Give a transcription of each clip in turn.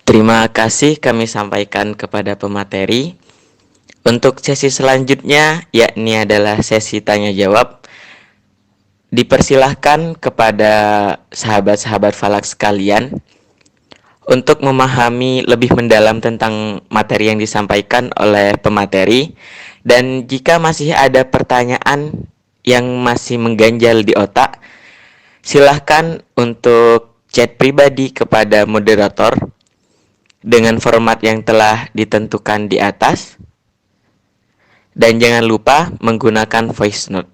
Terima kasih kami sampaikan kepada pemateri. Untuk sesi selanjutnya, yakni adalah sesi tanya jawab. Dipersilahkan kepada sahabat-sahabat falak sekalian untuk memahami lebih mendalam tentang materi yang disampaikan oleh pemateri. Dan jika masih ada pertanyaan yang masih mengganjal di otak, silahkan untuk chat pribadi kepada moderator dengan format yang telah ditentukan di atas. Dan jangan lupa menggunakan voice note.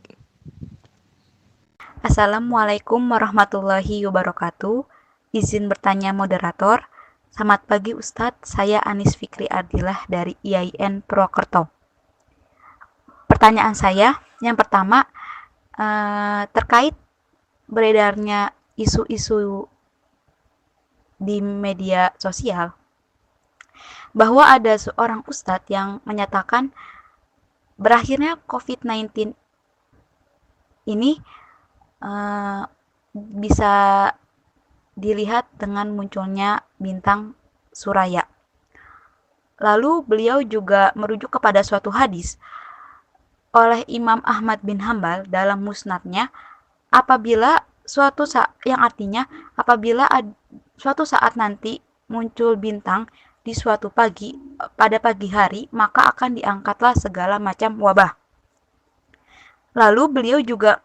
Assalamualaikum warahmatullahi wabarakatuh. Izin bertanya moderator. Selamat pagi Ustadz, saya Anis Fikri Ardillah dari IAIN Purwokerto. Pertanyaan saya yang pertama terkait beredarnya isu-isu di media sosial bahwa ada seorang Ustadz yang menyatakan berakhirnya COVID-19 ini bisa dilihat dengan munculnya bintang Suraya. Lalu beliau juga merujuk kepada suatu hadis oleh Imam Ahmad bin Hambal dalam musnadnya, apabila suatu saat, yang artinya apabila suatu saat nanti muncul bintang di suatu pagi, pada pagi hari, maka akan diangkatlah segala macam wabah. Lalu beliau juga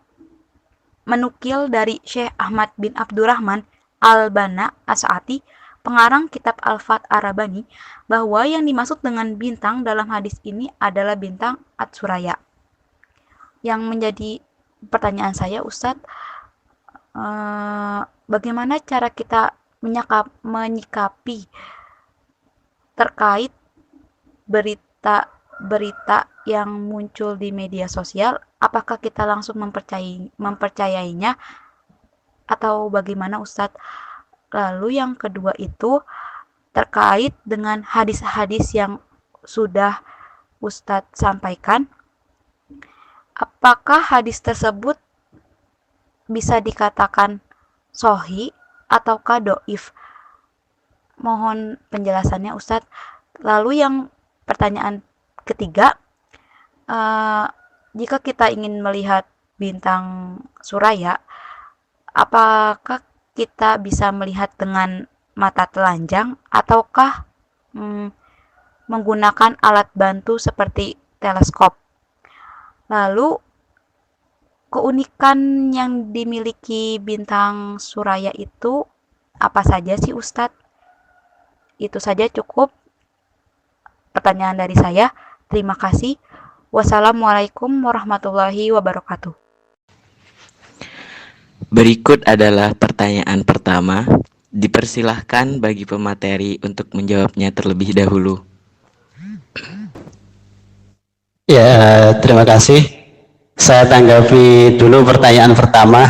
menukil dari Syekh Ahmad bin Abdurrahman Al-Banna As-Sa'ati, pengarang kitab Al-Fat Arabani, bahwa yang dimaksud dengan bintang dalam hadis ini adalah bintang At-Suraya. Yang menjadi pertanyaan saya, Ustadz, bagaimana cara kita menyikapi terkait berita yang muncul di media sosial? Apakah kita langsung mempercayainya atau bagaimana Ustadz? Lalu yang kedua itu terkait dengan hadis-hadis yang sudah Ustadz sampaikan. Apakah hadis tersebut bisa dikatakan sahih ataukah dhaif? Mohon penjelasannya Ustadz. Lalu yang pertanyaan ketiga, jika kita ingin melihat bintang Suraya, apakah kita bisa melihat dengan mata telanjang ataukah menggunakan alat bantu seperti teleskop? Lalu keunikan yang dimiliki bintang Suraya itu apa saja sih Ustadz? Itu saja cukup pertanyaan dari saya. Terima kasih. Wassalamualaikum warahmatullahi wabarakatuh. Berikut adalah pertanyaan pertama. Dipersilahkan bagi pemateri untuk menjawabnya terlebih dahulu. Ya, terima kasih. Saya tanggapi dulu pertanyaan pertama.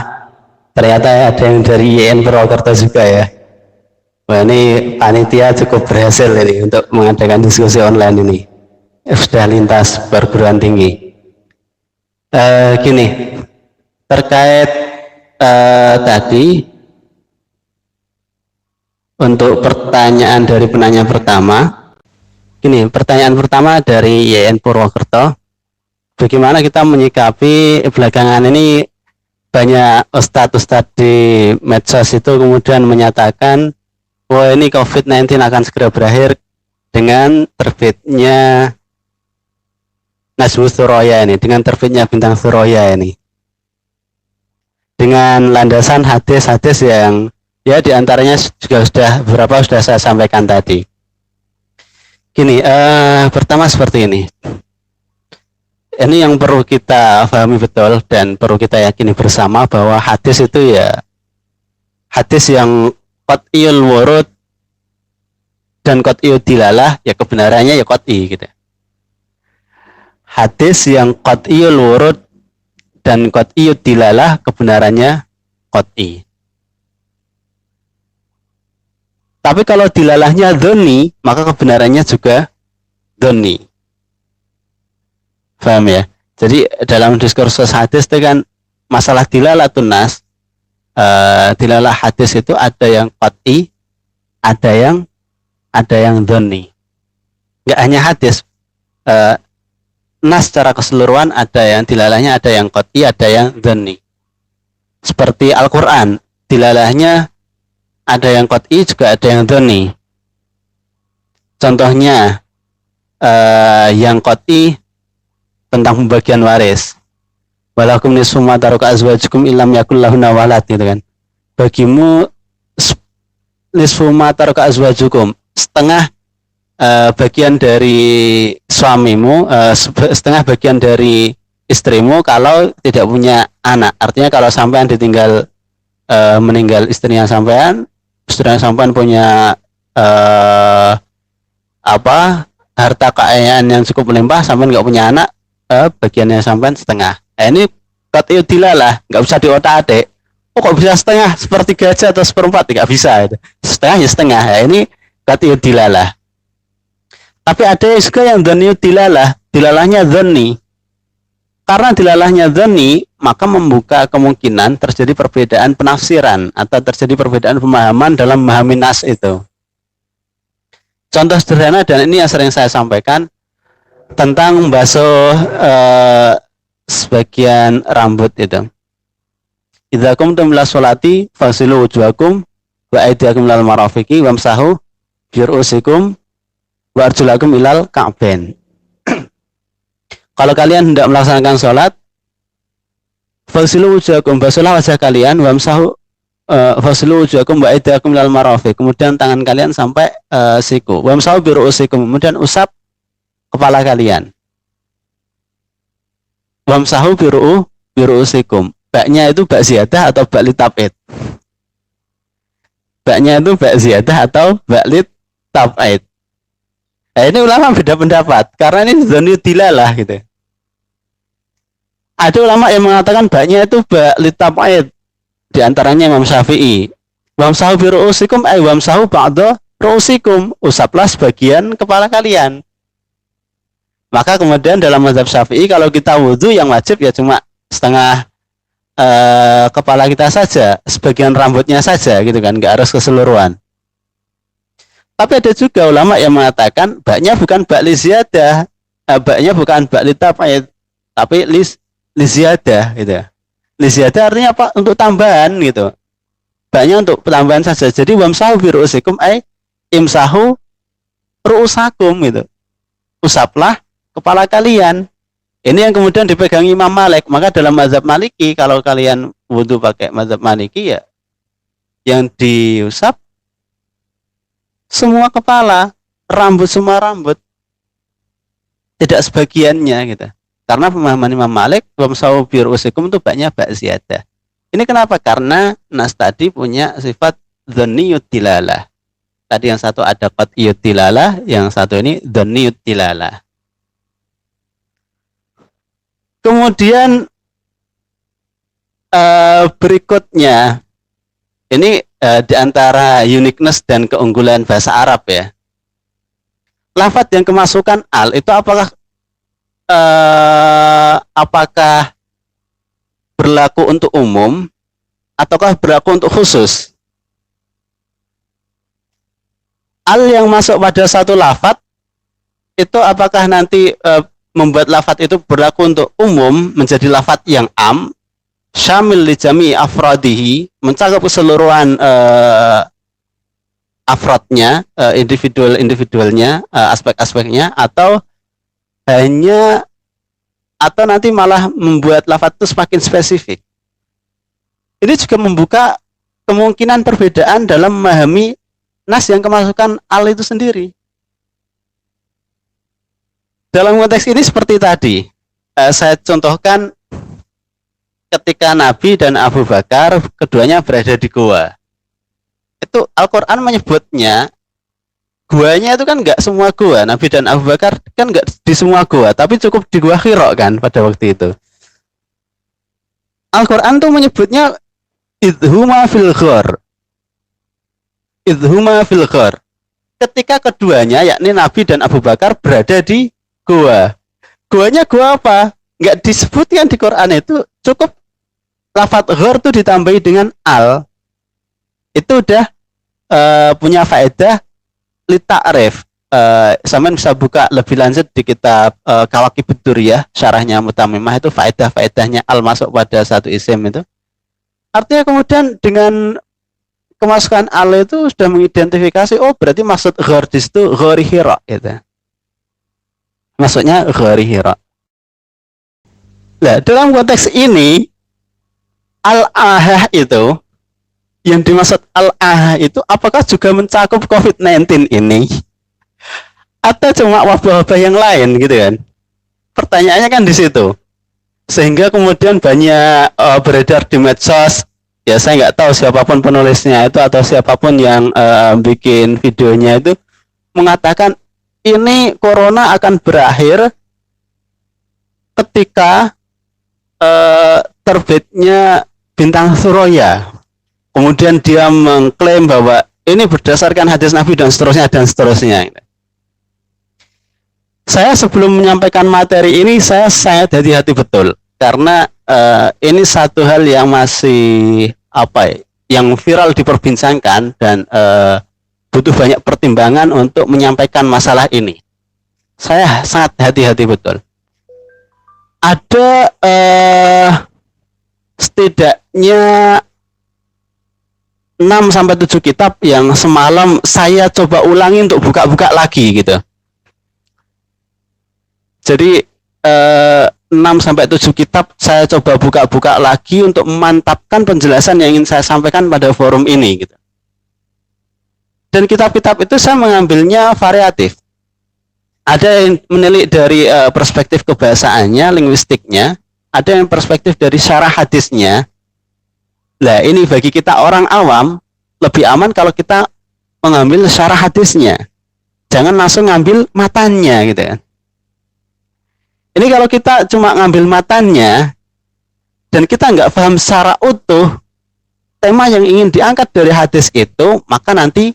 Ternyata ada yang dari IAIN Purwokerto juga ya. Wah, ini panitia cukup berhasil ini untuk mengadakan diskusi online ini. Sudah lintas perguruan tinggi. Gini, terkait tadi untuk pertanyaan dari penanya pertama, gini, pertanyaan pertama dari IAIN Purwokerto, bagaimana kita menyikapi belakangan ini banyak ustadz-ustadz di medsos itu kemudian menyatakan, wah ini COVID-19 akan segera berakhir dengan terbitnya Najmu Suraya ini, dengan terbitnya bintang Suraya ini, dengan landasan hadis-hadis yang ya diantaranya juga sudah saya sampaikan tadi. Gini, pertama seperti ini yang perlu kita pahami betul dan perlu kita yakini bersama bahwa hadis itu ya hadis yang qat'iyul wurud dan qat'iyud dilalah, ya kebenarannya ya qat'i gitu. Hadis yang qat'iyul wurud dan qat'iyud dilalah, kebenarannya qat'i. Tapi kalau dilalahnya dhonni, maka kebenarannya juga dhonni. Paham ya? Jadi dalam diskursus hadis itu kan masalah dilalatun nas, dilalah hadis itu ada yang qat'i, ada yang ada yang dhonni. Nggak hanya hadis, nas secara keseluruhan ada yang dilalahnya, ada yang qat'i, ada yang dhonni. Seperti Al-Quran, dilalahnya ada yang qat'i juga ada yang dhonni. Contohnya yang qat'i tentang pembagian waris. Walakum nisfu ma taraka azwajukum illam yakul lahunna walad, gitu kan. Bagimu nisfu ma taraka azwajukum, setengah bagian dari suamimu, setengah bagian dari istrimu kalau tidak punya anak. Artinya kalau sampean ditinggal meninggal istrinya sampean, istrinya sampean punya harta kekayaan yang cukup melimpah, sampean nggak punya anak, bagiannya sampean setengah. Ini qat'iyud dilalah, nggak usah diotak-atik. Oh, kok bisa setengah, sepertiga aja atau seperempat? Nggak bisa. Setengah ya setengah. Ini qat'iyud dilalah. Tapi ada juga yang dhanniyud dilalah, dilalahnya dhanni. Karena dilalahnya dhanni, maka membuka kemungkinan terjadi perbedaan penafsiran atau terjadi perbedaan pemahaman dalam memahami nas itu. Contoh sederhana, dan ini yang sering saya sampaikan, tentang membasuh sebagian rambut itu. Idza qumtum ila sholati fasilu wujuhakum wa aydiyakum ilal marafiqi wamsahu bi ru'usikum wa arjulakum ilal ka'bain. Kalau kalian hendak melaksanakan sholat, fasilu wujuhakum, basuhlah wajah kalian, wamsahu fasilu wujuhakum wa aydiyakum ilal marafiq, kemudian tangan kalian sampai siku, wamsahu bi ru'usikum, kemudian usap kepala kalian. Wamsahu bi ru'usikum. Baknya itu bak ziyadah atau bak litab'id. Baknya itu bak ziyadah atau bak litab'id. Nah, ini ulama beda pendapat karena ini dhanniyud dilalah gitu. Ada ulama yang mengatakan baknya itu bak litab'id, di antaranya Imam Syafi'i. Wamsahu bi ru'usikum ay wamsahu ba'da ru'usikum, usaplah sebagian kepala kalian. Maka kemudian dalam mazhab Syafi'i, kalau kita wudhu yang wajib ya cuma setengah kepala kita saja, sebagian rambutnya saja gitu kan, nggak harus keseluruhan. Tapi ada juga ulama yang mengatakan baknya bukan bak li ziyadah, baknya bukan bak li tab'id, tapi li ziyadah gitu. Li ziyadah artinya apa? Untuk tambahan gitu. Baknya untuk tambahan saja. Jadi wamsahu bi ru'usikum ay imsahu ru'usakum gitu. Usaplah kepala kalian. Ini yang kemudian dipegang Imam Malik. Maka dalam mazhab Maliki, kalau kalian wudhu pakai mazhab Maliki, ya yang diusap semua kepala, rambut, semua rambut, tidak sebagiannya gitu. Karena pemahaman Imam Malik, wamsahu bi ru'usikum itu baknya bak ziyadah. Ini kenapa? Karena nas tadi punya sifat dhanniyud dilalah. Tadi yang satu ada qat'iyud dilalah, yang satu ini dhanniyud dilalah. Kemudian berikutnya, ini di antara uniqueness dan keunggulan bahasa Arab ya. Lafadz yang kemasukan al itu apakah berlaku untuk umum ataukah berlaku untuk khusus? Al yang masuk pada satu lafadz itu apakah nanti membuat lafadz itu berlaku untuk umum, menjadi lafadz yang am, syamil li jami' afradihi, mencakup keseluruhan afradnya, individualnya, aspek-aspeknya, atau nanti malah membuat lafadz itu semakin spesifik. Ini juga membuka kemungkinan perbedaan dalam memahami nas yang kemasukan al itu sendiri. Dalam konteks ini seperti tadi, saya contohkan ketika Nabi dan Abu Bakar keduanya berada di gua. Itu Al-Quran menyebutnya, guanya itu kan nggak semua gua. Nabi dan Abu Bakar kan nggak di semua gua, tapi cukup di gua Hira kan pada waktu itu. Al-Quran tuh menyebutnya idhuma fil ghar. Idhuma fil ghar. Ketika keduanya, yakni Nabi dan Abu Bakar berada di gua. Guanya gua apa? Nggak disebutkan di Quran itu, cukup lafadz ghar itu ditambahi dengan al. Itu udah punya faedah lita'rif, sampean bisa buka lebih lanjut di kitab Kawakibud Duriyah, syarahnya Mutamimah, itu faedah-faedahnya al masuk pada satu isim itu. Artinya kemudian dengan kemasukan al itu sudah mengidentifikasi, oh berarti maksud ghar di situ ghari Hira gitu. Maksudnya ghari Hira. Nah, dalam konteks ini al-ahah itu, yang dimaksud al-ahah itu apakah juga mencakup COVID-19 ini? Atau cuma wabah-wabah yang lain gitu kan? Pertanyaannya kan di situ. Sehingga kemudian banyak beredar di medsos, ya saya nggak tahu siapapun penulisnya itu atau siapapun yang bikin videonya itu mengatakan ini corona akan berakhir ketika terbitnya bintang Suraya. Kemudian dia mengklaim bahwa ini berdasarkan hadis Nabi dan seterusnya. Saya sebelum menyampaikan materi ini saya hati-hati betul karena ini satu hal yang masih yang viral diperbincangkan dan butuh banyak pertimbangan untuk menyampaikan masalah ini. Saya sangat hati-hati betul. Ada setidaknya 6-7 kitab yang semalam saya coba ulangi untuk buka-buka lagi gitu. Jadi 6-7 kitab saya coba buka-buka lagi untuk memantapkan penjelasan yang ingin saya sampaikan pada forum ini gitu. Dan kitab-kitab itu saya mengambilnya variatif. Ada yang menilik dari perspektif kebahasaannya, linguistiknya, ada yang perspektif dari syarah hadisnya. Nah, ini bagi kita orang awam lebih aman kalau kita mengambil syarah hadisnya. Jangan langsung ngambil matanya gitu kan. Ini kalau kita cuma ngambil matanya dan kita nggak paham secara utuh tema yang ingin diangkat dari hadis itu, maka nanti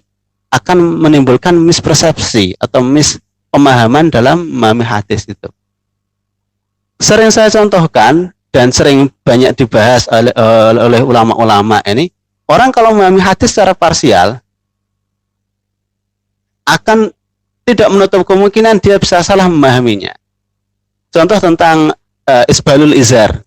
akan menimbulkan mispersepsi atau mispemahaman dalam memahami hadis itu. Sering saya contohkan dan sering banyak dibahas oleh ulama-ulama ini, orang kalau memahami hadis secara parsial akan tidak menutup kemungkinan dia bisa salah memahaminya. Contoh tentang isbalul izar.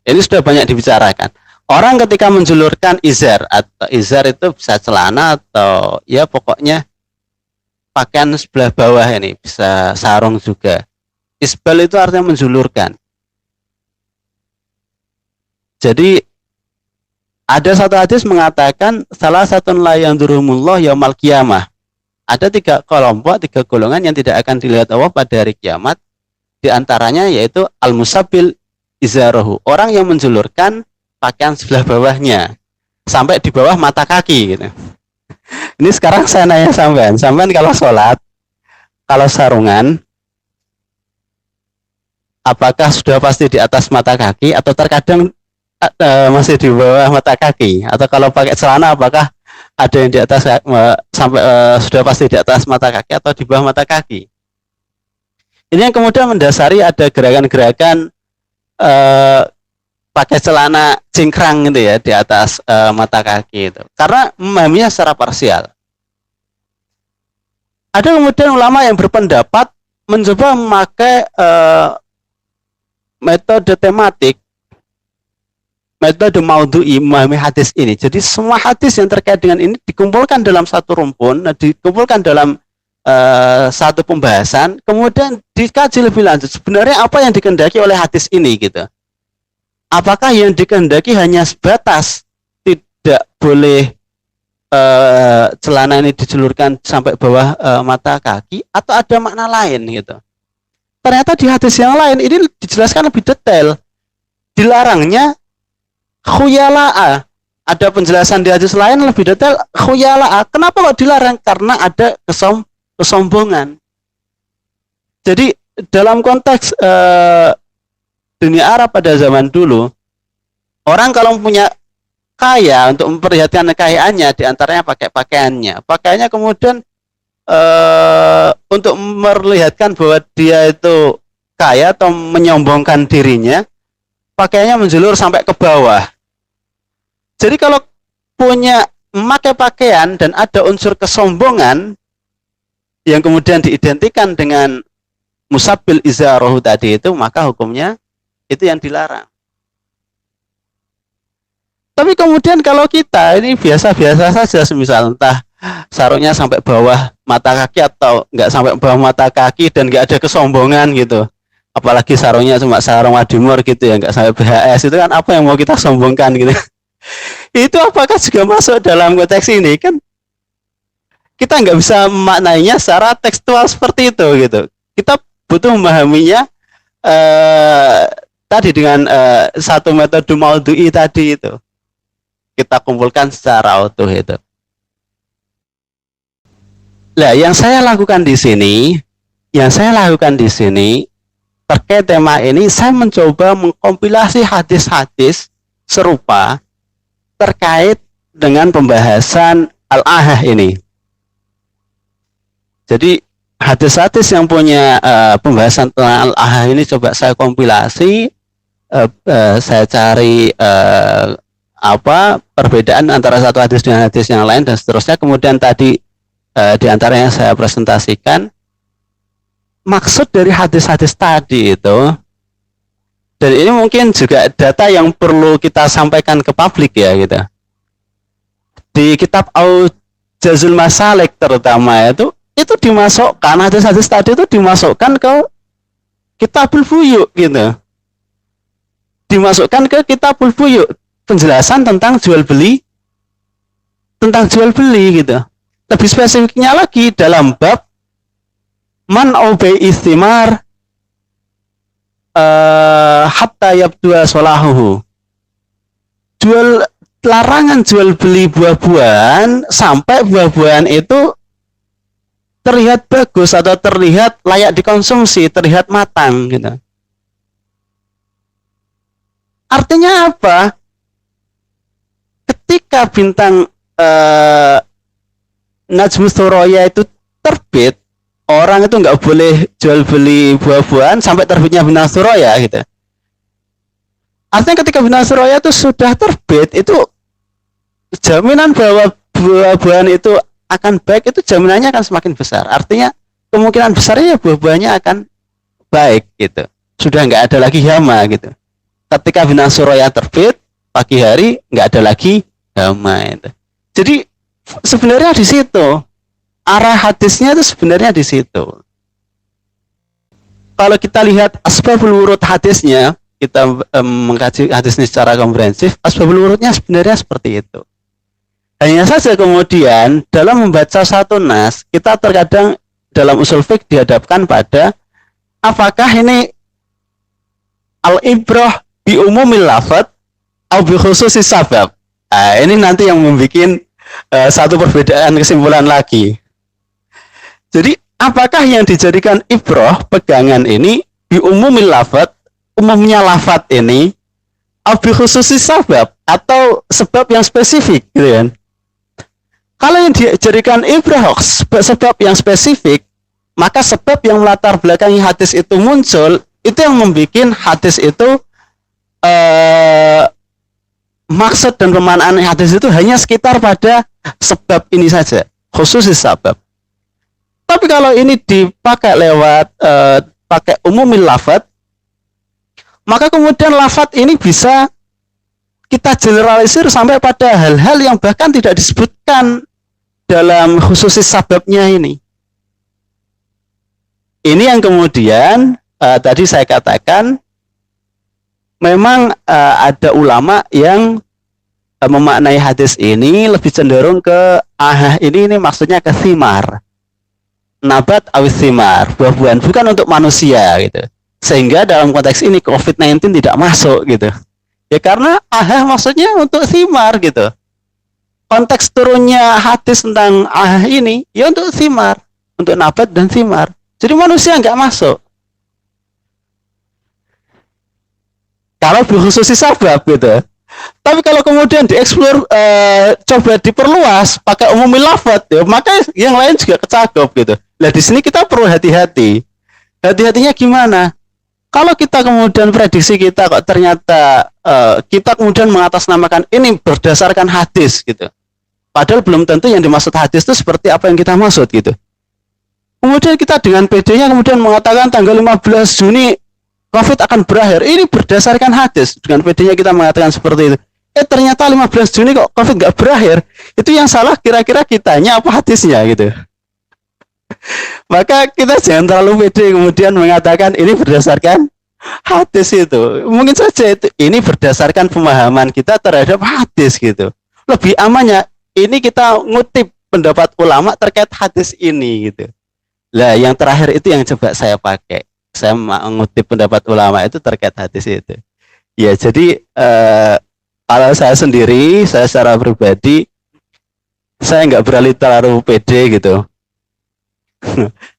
Ini sudah banyak dibicarakan. Orang ketika menjulurkan izar, atau izar itu bisa celana atau ya pokoknya pakaian sebelah bawah ini, bisa sarung juga. Isbal itu artinya menjulurkan. Jadi ada satu hadis mengatakan salah satu la yanzurumullah yaumal qiyamah. Ada 3 kelompok, 3 golongan yang tidak akan dilihat Allah pada hari kiamat. Di antaranya yaitu al-musabbil izarahu, orang yang menjulurkan pakaian sebelah bawahnya sampai di bawah mata kaki gitu. Ini sekarang saya nanya sampean kalau sholat, kalau sarungan, apakah sudah pasti di atas mata kaki atau terkadang masih di bawah mata kaki? Atau kalau pakai celana apakah ada yang di atas sampai sudah pasti di atas mata kaki atau di bawah mata kaki? Ini yang kemudian mendasari ada gerakan-gerakan pakai celana cingkrang gitu ya di atas mata kaki itu. Karena memahaminya secara parsial. Ada kemudian ulama yang berpendapat mencoba memakai metode tematik, metode maudhu'i memahami hadis ini. Jadi semua hadis yang terkait dengan ini dikumpulkan dalam satu rumpun, dikumpulkan dalam satu pembahasan, kemudian dikaji lebih lanjut. Sebenarnya apa yang dikehendaki oleh hadis ini gitu? Apakah yang dikehendaki hanya sebatas tidak boleh celana ini dijulurkan sampai bawah mata kaki, atau ada makna lain gitu? Ternyata di hadis yang lain ini dijelaskan lebih detail. Dilarangnya khuyala'a. Ada penjelasan di hadis lain lebih detail khuyala'a. Kenapa kok dilarang? Karena ada kesombongan. Jadi dalam konteks dunia Arab pada zaman dulu, orang kalau punya kaya untuk memperlihatkan kekayaannya, diantaranya pakai pakaiannya. Pakaiannya kemudian untuk memperlihatkan bahwa dia itu kaya atau menyombongkan dirinya, pakaiannya menjulur sampai ke bawah. Jadi kalau punya memakai pakaian dan ada unsur kesombongan yang kemudian diidentikan dengan musabbil izarahu tadi itu, maka hukumnya itu yang dilarang. Tapi kemudian kalau kita ini biasa-biasa saja, semisal entah sarungnya sampai bawah mata kaki atau nggak sampai bawah mata kaki dan nggak ada kesombongan gitu, apalagi sarungnya cuma sarung Wadimor gitu ya, nggak sampai BHS, itu kan apa yang mau kita sombongkan gitu. Itu apakah juga masuk dalam konteks ini? Kan kita nggak bisa memaknainya secara tekstual seperti itu gitu. Kita butuh memahaminya tadi dengan satu metode maudhu'i tadi itu, kita kumpulkan secara utuh itu. Nah, yang saya lakukan di sini terkait tema ini, saya mencoba mengkompilasi hadis-hadis serupa terkait dengan pembahasan al-ahah ini. Jadi hadis-hadis yang punya pembahasan tentang al-ahah ini coba saya kompilasi, saya cari perbedaan antara satu hadis dengan hadis yang lain dan seterusnya. Kemudian tadi di antara yang saya presentasikan maksud dari hadis-hadis tadi itu, dan ini mungkin juga data yang perlu kita sampaikan ke publik ya gitu. Di kitab Aujazul Masalik terutama itu dimasukkan hadis-hadis tadi itu dimasukkan ke Kitabul Buyu gitu. Dimasukkan ke Kitabul Buyu, penjelasan tentang jual beli gitu. Lebih spesifiknya lagi dalam bab man ubay istimar hatta yabdua solahuhu, larangan jual beli buah-buahan sampai buah-buahan itu terlihat bagus atau terlihat layak dikonsumsi, terlihat matang gitu. Artinya apa? Ketika bintang Najmus Thuraya itu terbit, orang itu nggak boleh jual beli buah-buahan sampai terbitnya bintang Thuraya gitu. Artinya ketika bintang Thuraya itu sudah terbit, itu jaminan bahwa buah-buahan itu akan baik, itu jaminannya akan semakin besar. Artinya kemungkinan besarnya buah-buahnya akan baik gitu. Sudah nggak ada lagi hama gitu. Ketika bintang Thuraya terbit pagi hari, nggak ada lagi hama itu. Jadi sebenarnya di situ arah hadisnya, itu sebenarnya di situ. Kalau kita lihat asbabul wurud hadisnya, kita mengkaji hadisnya secara komprehensif, asbabul wurudnya sebenarnya seperti itu. Hanya saja kemudian dalam membaca satu nas, kita terkadang dalam usul fiqh dihadapkan pada apakah ini al-ibrah bi umumil lafadz atau bi khususis sabab. Nah, ini nanti yang membuat satu perbedaan kesimpulan lagi. Jadi apakah yang dijadikan ibrah, pegangan ini bi umumil lafadz, umumnya lafadz ini, atau bi khususis sabab, atau sebab yang spesifik gitu kan. Kalau yang dijadikan ibrah sebab yang spesifik, maka sebab yang melatar belakangi hadis itu muncul, itu yang membuat hadis itu maksud dan pemaknaan hadis itu hanya sekitar pada sebab ini saja, khusus sebab. Tapi kalau ini dipakai lewat pakai umumil lafadz, maka kemudian lafadz ini bisa kita generalisir sampai pada hal-hal yang bahkan tidak disebutkan dalam khusus sababnya ini. Ini yang kemudian tadi saya katakan memang ada ulama yang memaknai hadis ini lebih cenderung ke ahah ini maksudnya ke thimar, nabat awis thimar, buah-buahan, bukan untuk manusia gitu. Sehingga dalam konteks ini COVID-19 tidak masuk gitu. Ya karena ahah maksudnya untuk thimar gitu. Konteks turunnya hadis tentang ahah ini ya untuk thimar, untuk nabat dan thimar. Jadi manusia nggak masuk. Kalau berkhususi sabab gitu. Tapi kalau kemudian dieksplor, coba diperluas pakai umumil lafadz ya, maka yang lain juga kecakup gitu. Nah di sini kita perlu hati-hati. Hati-hatinya gimana? Kalau kita kemudian prediksi kita kok ternyata kita kemudian mengatasnamakan ini berdasarkan hadis gitu. Padahal belum tentu yang dimaksud hadis itu seperti apa yang kita maksud gitu. Kemudian kita dengan PD-nya kemudian mengatakan tanggal 15 Juni COVID akan berakhir. Ini berdasarkan hadis. Dengan PD-nya kita mengatakan seperti itu. Ternyata 15 Juni kok COVID nggak berakhir. Itu yang salah kira-kira kitanya apa hadisnya gitu. Maka kita jangan terlalu pede kemudian mengatakan ini berdasarkan hadis itu. Mungkin saja itu ini berdasarkan pemahaman kita terhadap hadis gitu. Lebih amannya ini kita ngutip pendapat ulama terkait hadis ini gitu. Lah yang terakhir itu yang coba saya pakai. Saya mengutip pendapat ulama itu terkait hadis itu. Ya jadi kalau saya sendiri, saya secara pribadi, saya nggak berani terlalu pede gitu.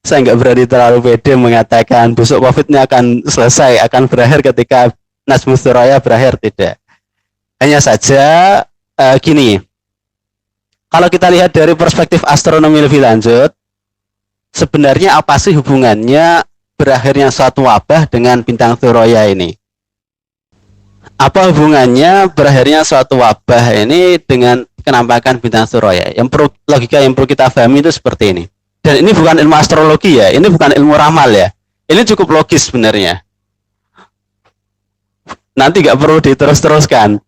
Saya nggak berani terlalu pede mengatakan besok COVID-nya akan selesai, akan berakhir ketika Najmus Tsaraya berakhir, tidak. Hanya saja gini, kalau kita lihat dari perspektif astronomi lebih lanjut, sebenarnya apa sih hubungannya berakhirnya suatu wabah dengan bintang Tsaraya ini? Apa hubungannya berakhirnya suatu wabah ini dengan kenampakan bintang Tsaraya? Logika yang perlu kita pahami itu seperti ini. Dan ini bukan ilmu astrologi ya, ini bukan ilmu ramal ya. Ini cukup logis sebenarnya. Nanti nggak perlu diterus-teruskan.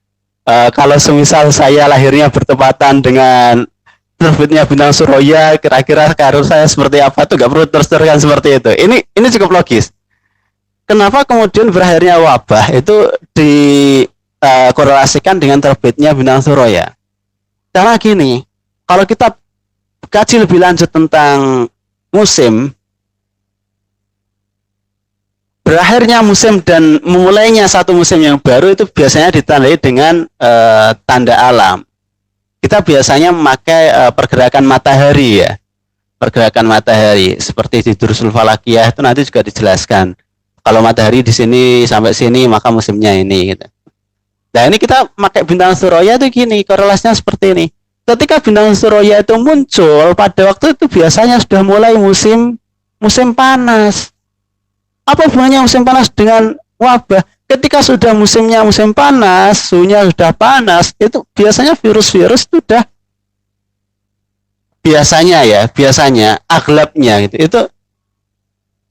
Kalau semisal saya lahirnya bertepatan dengan terbitnya bintang Surya, kira-kira karir saya seperti apa tuh nggak perlu terus-teruskan seperti itu. Ini cukup logis. Kenapa kemudian berakhirnya wabah itu dikorelasikan dengan terbitnya bintang Surya? Karena gini, kalau kita kaji lebih lanjut tentang musim, berakhirnya musim dan memulainya satu musim yang baru itu biasanya ditandai dengan tanda alam. Kita biasanya memakai pergerakan matahari ya, pergerakan matahari seperti di Durusul Falakiyah itu nanti juga dijelaskan. Kalau matahari di sini sampai sini maka musimnya ini. Gitu. Nah ini kita pakai bintang Surya itu gini, korelasinya seperti ini. Ketika bintang Surya itu muncul pada waktu itu biasanya sudah mulai musim panas. Apa hubungannya musim panas dengan wabah? Ketika sudah musimnya musim panas, suhunya sudah panas, itu biasanya virus-virus sudah biasanya aglabnya gitu. Itu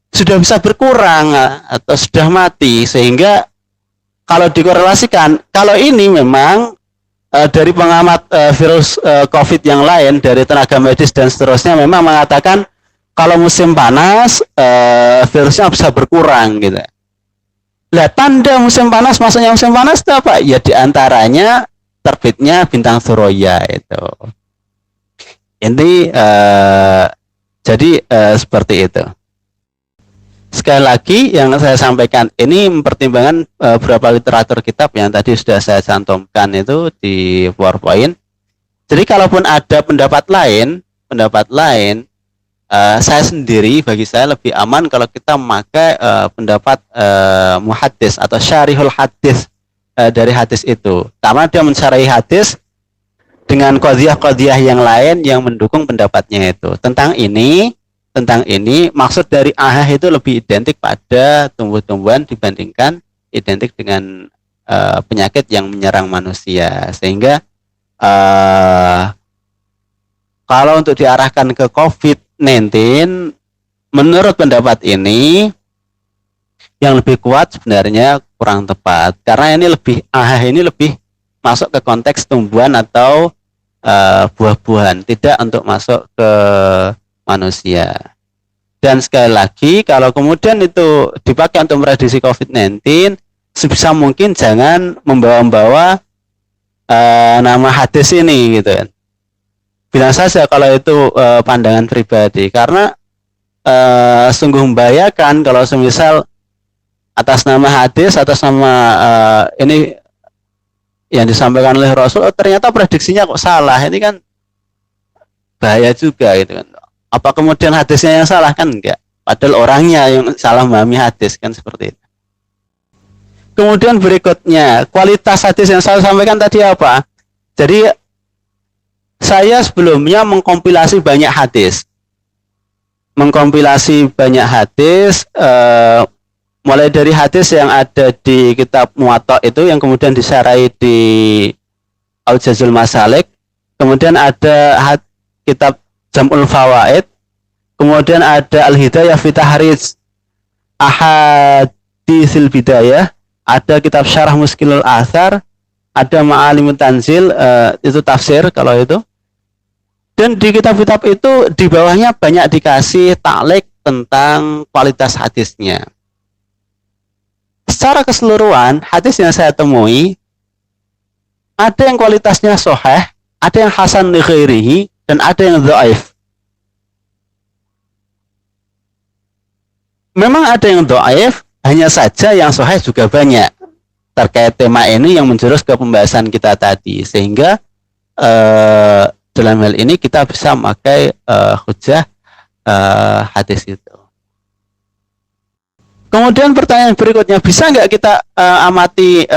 sudah bisa berkurang atau sudah mati, sehingga kalau dikorelasikan, kalau ini memang dari pengamat virus COVID yang lain, dari tenaga medis dan seterusnya memang mengatakan kalau musim panas virusnya bisa berkurang gitu. Lah tanda musim panas, maksudnya musim panas itu apa? Ya diantaranya terbitnya bintang Surya itu. Ini jadi seperti itu. Sekali lagi yang saya sampaikan ini mempertimbangkan beberapa literatur kitab yang tadi sudah saya cantumkan itu di PowerPoint. Jadi kalaupun ada pendapat lain, saya sendiri bagi saya lebih aman kalau kita memakai pendapat muhaddis atau syarihul hadis dari hadis itu. Karena dia mensyarahi hadis dengan qadhiyah-qadhiyah yang lain yang mendukung pendapatnya itu. Tentang ini maksud dari ahah itu lebih identik pada tumbuh-tumbuhan dibandingkan identik dengan penyakit yang menyerang manusia, sehingga kalau untuk diarahkan ke COVID-19 menurut pendapat ini yang lebih kuat sebenarnya kurang tepat, karena ahah ini lebih masuk ke konteks tumbuhan atau buah-buahan, tidak untuk masuk ke manusia. Dan sekali lagi kalau kemudian itu dipakai untuk prediksi COVID-19, sebisa mungkin jangan membawa-bawa nama hadis ini gitu kan. Bilang saja kalau itu pandangan pribadi, karena sungguh membahayakan kalau semisal atas nama hadis, atas nama ini yang disampaikan oleh Rasul, ternyata prediksinya kok salah, ini kan bahaya juga gitu kan. Apa kemudian hadisnya yang salah? Kan enggak, padahal orangnya yang salah memahami hadis, kan seperti itu. Kemudian berikutnya, kualitas hadis yang saya sampaikan tadi apa? Jadi saya sebelumnya mengkompilasi banyak hadis, mulai dari hadis yang ada di kitab Muwatta itu yang kemudian disarai di Al-Jazul Masalik, kemudian ada kitab Jam'ul Fawaid, Kemudian ada Al-Hidayah fi Tahrij Ahaditsil Bidayah, ada kitab Syarah Muskilul Athar, ada Ma'alimut Tanzil, itu tafsir kalau itu. Dan di kitab-kitab itu di bawahnya banyak dikasih taklek tentang kualitas hadisnya. Secara keseluruhan, hadis yang saya temui ada yang kualitasnya sahih, ada yang hasan li ghairihi, dan ada yang dhaif. Memang ada yang dhaif, hanya saja yang sahih juga banyak. Terkait tema ini yang menjurus ke pembahasan kita tadi, sehingga dalam hal ini kita bisa memakai hujjah hadis itu. Kemudian pertanyaan berikutnya, bisa nggak kita amati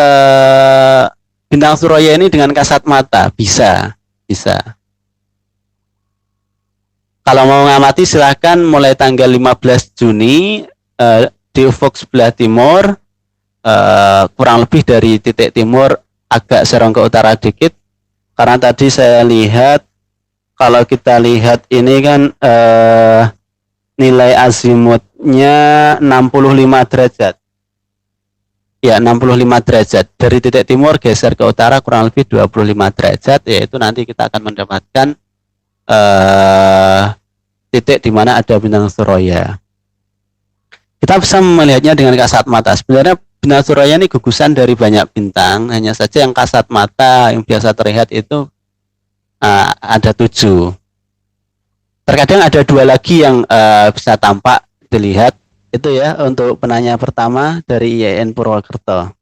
bintang suraya ini dengan kasat mata? Bisa, bisa. Kalau mau mengamati silahkan mulai tanggal 15 Juni di ufuk sebelah timur, kurang lebih dari titik timur agak serong ke utara dikit. Karena tadi saya lihat, kalau kita lihat ini kan nilai azimutnya 65 derajat. Ya, 65 derajat. Dari titik timur geser ke utara kurang lebih 25 derajat, yaitu nanti kita akan mendapatkan titik di mana ada bintang suraya. Kita bisa melihatnya dengan kasat mata. Sebenarnya bintang suraya ini gugusan dari banyak bintang, hanya saja yang kasat mata yang biasa terlihat itu ada 7. Terkadang ada 2 lagi yang bisa tampak dilihat. Itu ya untuk penanya pertama dari IAIN Purwokerto.